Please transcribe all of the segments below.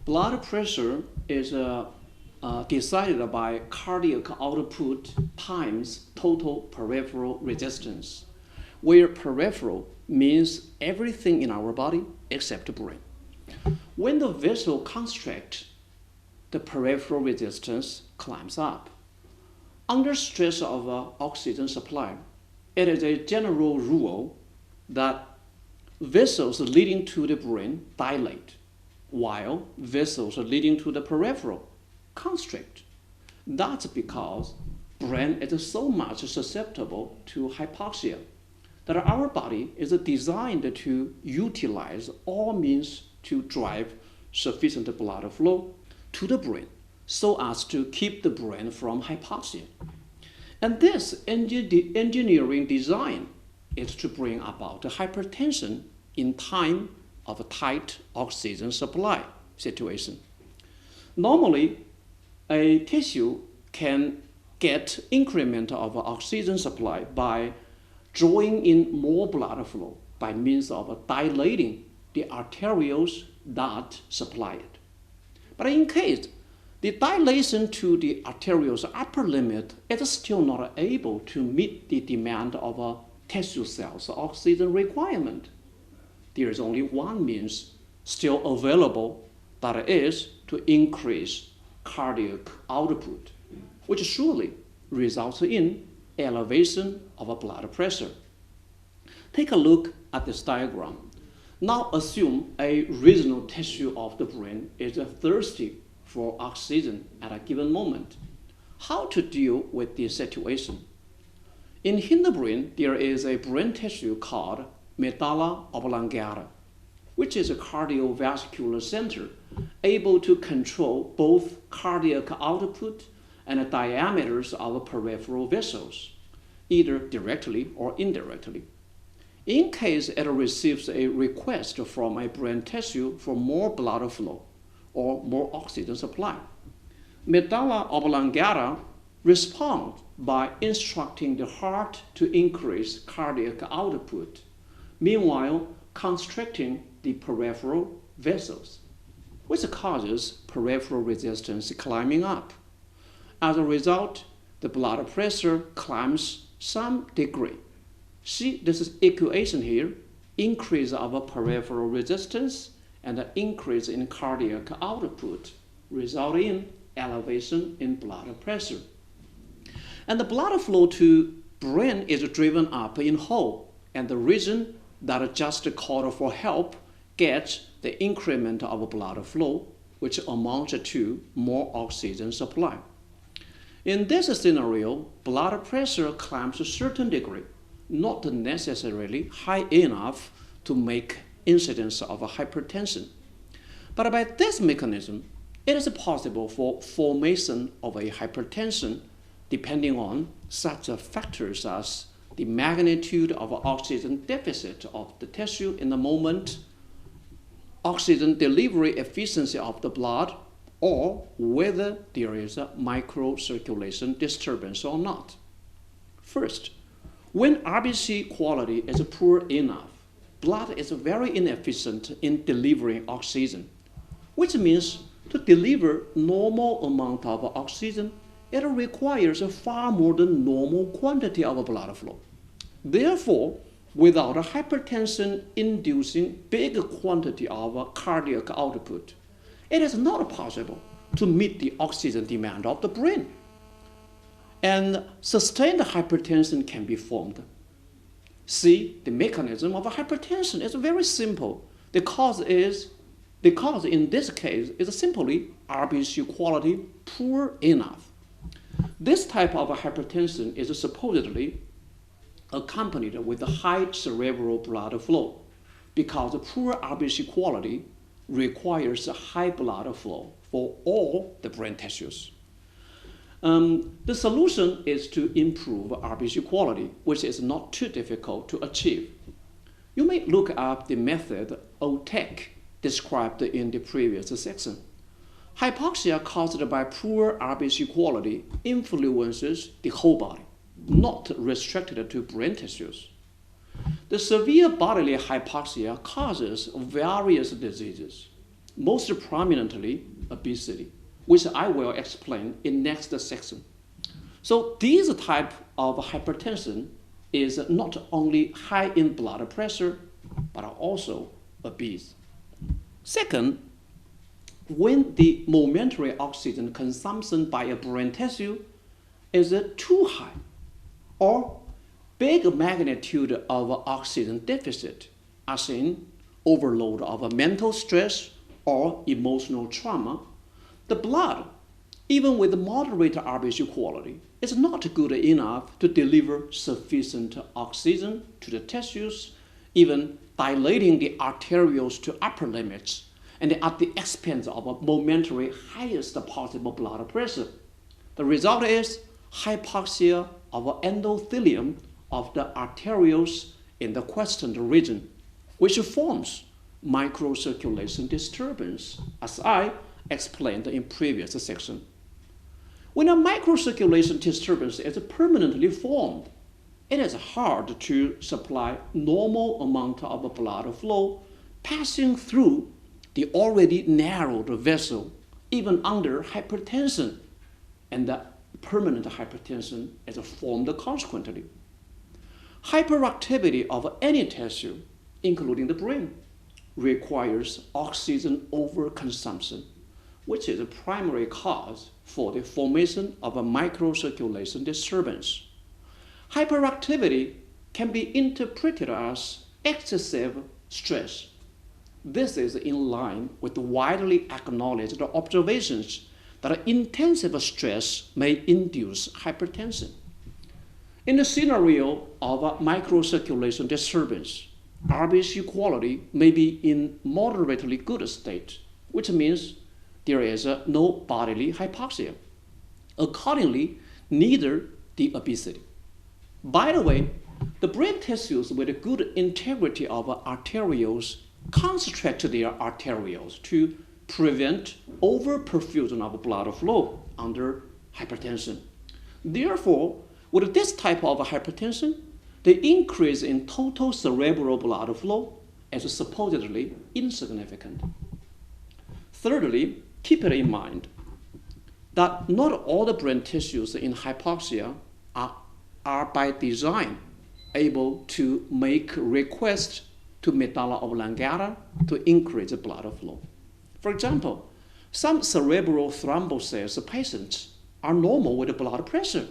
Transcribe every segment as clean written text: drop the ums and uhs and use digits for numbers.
Blood pressure is decided by cardiac output times total peripheral resistance, where peripheral means everything in our body except the brain. When the vessel constricts, the peripheral resistance climbs up. Under stress of oxygen supply, it is a general rule that vessels leading to the brain dilate, while vessels leading to the peripheral constrict. That's because brain is so much susceptible to hypoxia that our body is designed to utilize all means to drive sufficient blood flow to the brain so as to keep the brain from hypoxia. And this engineering design is to bring about hypertension in time of a tight oxygen supply situation. Normally, a tissue can get increment of oxygen supply by drawing in more blood flow by means of dilating the arterioles that supply it. But in case the dilation to the arterioles upper limit is still not able to meet the demand of a tissue cell's oxygen requirement, there is only one means still available, that is to increase cardiac output, which surely results in elevation of blood pressure. Take a look at this diagram. Now assume a regional tissue of the brain is thirsty for oxygen at a given moment. How to deal with this situation? In hindbrain, there is a brain tissue called medulla oblongata, which is a cardiovascular center able to control both cardiac output and diameters of peripheral vessels, either directly or indirectly. In case it receives a request from a brain tissue for more blood flow or more oxygen supply, medulla oblongata responds by instructing the heart to increase cardiac output, meanwhile constricting the peripheral vessels, which causes peripheral resistance climbing up. As a result, the blood pressure climbs some degree. See this equation here, increase of peripheral resistance and an increase in cardiac output, resulting in elevation in blood pressure. And the blood flow to brain is driven up in whole, and the region that just called for help gets the increment of blood flow, which amounts to more oxygen supply. In this scenario, blood pressure climbs a certain degree, not necessarily high enough to make incidence of hypertension. But by this mechanism, it is possible for formation of a hypertension depending on such factors as the magnitude of oxygen deficit of the tissue in the moment, oxygen delivery efficiency of the blood, or whether there is a microcirculation disturbance or not. First, when RBC quality is poor enough, blood is very inefficient in delivering oxygen, which means to deliver normal amount of oxygen, it requires a far more than normal quantity of blood flow. Therefore, without a hypertension-inducing big quantity of cardiac output, it is not possible to meet the oxygen demand of the brain. And sustained hypertension can be formed. See, the mechanism of hypertension is very simple. The cause in this case is simply RBC quality poor enough. This type of hypertension is supposedly accompanied with a high cerebral blood flow because poor RBC quality requires high blood flow for all the brain tissues. The solution is to improve RBC quality, which is not too difficult to achieve. You may look up the method OTEC described in the previous section. Hypoxia caused by poor RBC quality influences the whole body, not restricted to brain tissues. The severe bodily hypoxia causes various diseases. most prominently obesity, which I will explain in next section. So this type of hypertension is not only high in blood pressure, but also obese. Second, when the momentary oxygen consumption by a brain tissue is too high, or big magnitude of oxygen deficit, as in overload of mental stress or emotional trauma, the blood, even with moderate RBC quality, is not good enough to deliver sufficient oxygen to the tissues, even dilating the arterioles to upper limits, and at the expense of a momentary highest possible blood pressure. The result is hypoxia of endothelium of the arterioles in the questioned region, which forms microcirculation disturbance, as I explained in previous section. When a microcirculation disturbance is permanently formed, it is hard to supply normal amount of blood flow passing through the already narrowed vessel, even under hypertension, and the permanent hypertension is formed consequently. Hyperactivity of any tissue, including the brain, requires oxygen overconsumption, which is a primary cause for the formation of a microcirculation disturbance. Hyperactivity can be interpreted as excessive stress. This is in line with widely acknowledged observations that intensive stress may induce hypertension. In the scenario of a microcirculation disturbance, RBC quality may be in moderately good state, which means there is no bodily hypoxia. Accordingly, neither the obesity. By the way, the brain tissues with good integrity of arterioles constrict their arterioles to prevent overperfusion of blood flow under hypertension. Therefore, with this type of hypertension, the increase in total cerebral blood flow is supposedly insignificant. Thirdly, keep it in mind that not all the brain tissues in hypoxia are by design able to make requests to medulla oblongata to increase blood flow. For example, some cerebral thrombosis patients are normal with blood pressure.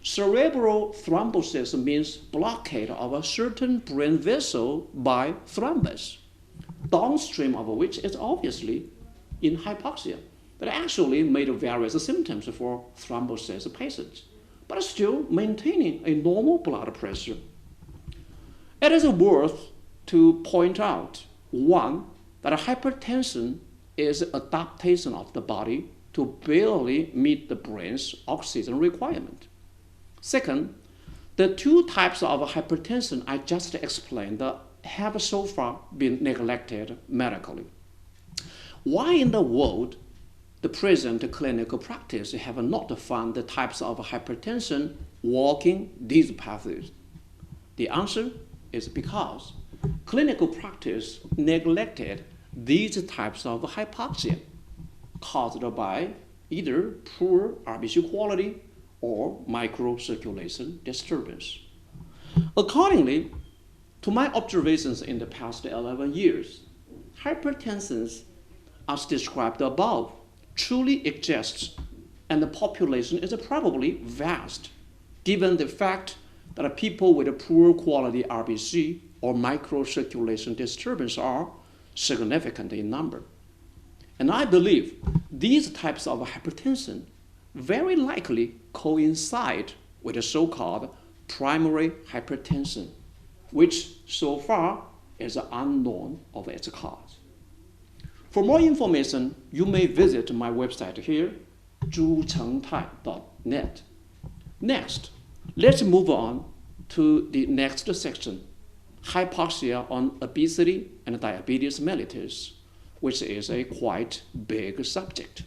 Cerebral thrombosis means blockade of a certain brain vessel by thrombus, downstream of which is obviously in hypoxia, that actually made various symptoms for thrombosis patients, but still maintaining a normal blood pressure. It is worth to point out, one, that hypertension is adaptation of the body to barely meet the brain's oxygen requirement. Second, the two types of hypertension I just explained have so far been neglected medically. Why in the world the present clinical practice have not found the types of hypertension walking these pathways? The answer is because clinical practice neglected these types of hypoxia caused by either poor RBC quality or microcirculation disturbance. Accordingly, to my observations in the past 11 years, hypertension, as described above, truly exists, and the population is probably vast, given the fact that people with poor quality RBC or microcirculation disturbance are significant in number. And I believe these types of hypertension very likely coincide with the so-called primary hypertension, which so far is unknown of its cause. For more information, you may visit my website here, zhuchengtai.net. Next, let's move on to the next section, hypoxia on obesity and diabetes mellitus, which is a quite big subject.